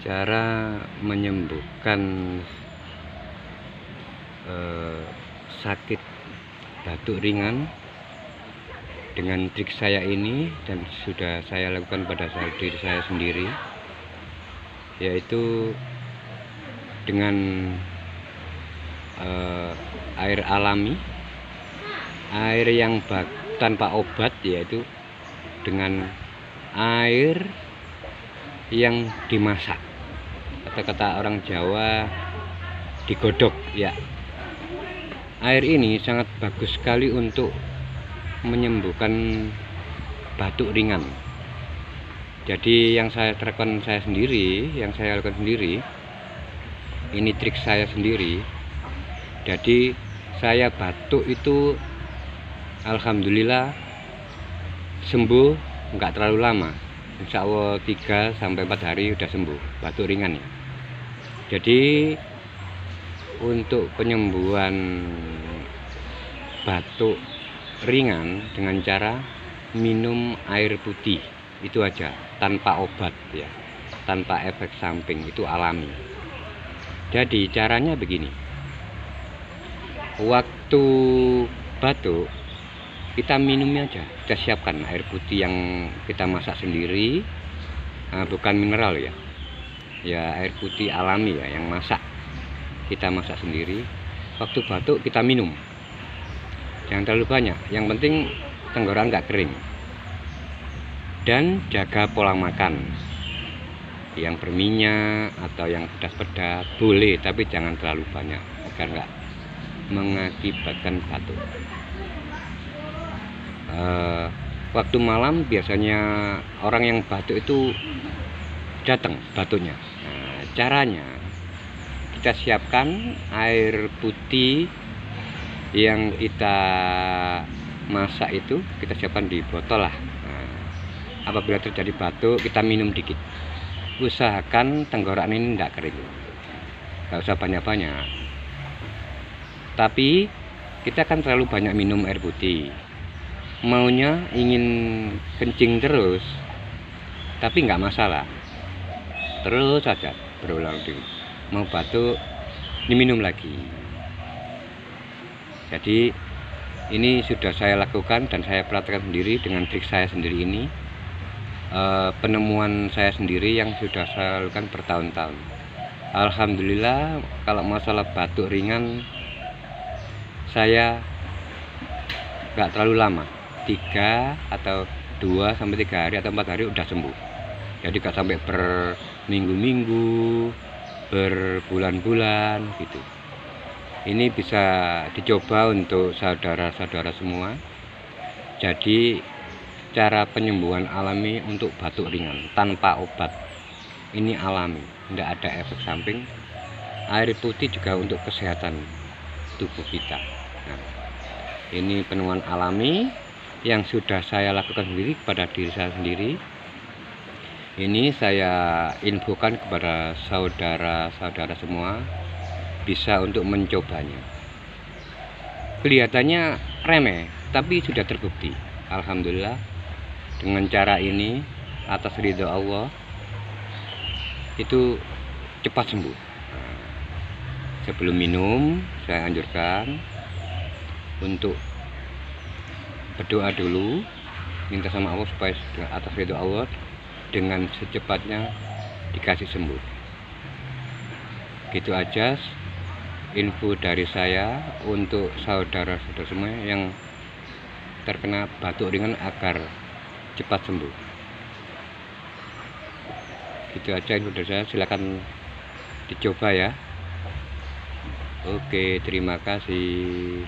Cara menyembuhkan sakit batuk ringan dengan trik saya ini, dan sudah saya lakukan pada diri saya sendiri, yaitu dengan air alami, air yang tanpa obat, yaitu dengan air yang dimasak, atau kata orang Jawa digodok ya. Air ini sangat bagus sekali untuk menyembuhkan batuk ringan. Jadi yang saya lakukan sendiri, ini trik saya sendiri. Jadi saya batuk itu alhamdulillah sembuh, nggak terlalu lama. Insya Allah 3-4 hari udah sembuh batuk ringan ya. Jadi untuk penyembuhan batuk ringan dengan cara minum air putih, itu aja, tanpa obat ya, tanpa efek samping, itu alami. Jadi caranya begini, waktu batuk kita minumnya aja, kita siapkan air putih yang kita masak sendiri, bukan mineral ya, air putih alami ya, yang kita masak sendiri. Waktu batuk kita minum, jangan terlalu banyak, yang penting tenggorokan nggak kering. Dan jaga pola makan, yang berminyak atau yang pedas-pedas boleh, tapi jangan terlalu banyak agar nggak mengakibatkan batuk. Waktu malam biasanya orang yang batuk itu datang batuknya. Nah, caranya kita siapkan air putih yang kita masak itu, kita siapkan di botol lah. Nah, apabila terjadi batuk kita minum dikit, usahakan tenggorokan ini tidak kering, nggak usah banyak-banyak. Tapi kita kan terlalu banyak minum air putih, maunya ingin kencing terus, tapi nggak masalah, terus saja berulang kali mau batuk diminum lagi. Jadi ini sudah saya lakukan dan saya praktekkan sendiri dengan trik saya sendiri ini, penemuan saya sendiri yang sudah saya lakukan bertahun-tahun. Alhamdulillah, kalau masalah batuk ringan saya nggak terlalu lama, 2-3 hari atau 4 hari udah sembuh. Jadi gak sampai berminggu-minggu, berbulan-bulan gitu. Ini bisa dicoba untuk saudara-saudara semua. Jadi cara penyembuhan alami untuk batuk ringan tanpa obat, ini alami, tidak ada efek samping. Air putih juga untuk kesehatan tubuh kita. Nah, ini penemuan alami yang sudah saya lakukan sendiri kepada diri saya sendiri. Ini saya infokan kepada saudara-saudara semua, bisa untuk mencobanya. Kelihatannya remeh, tapi sudah terbukti. Alhamdulillah, dengan cara ini atas ridho Allah itu cepat sembuh. Nah, sebelum minum saya anjurkan untuk berdoa dulu, minta sama Allah supaya atas ridho Allah dengan secepatnya dikasih sembuh. Gitu aja info dari saya untuk saudara-saudara semua yang terkena batuk ringan agar cepat sembuh. Gitu aja info dari saya, silakan dicoba ya. Oke, terima kasih.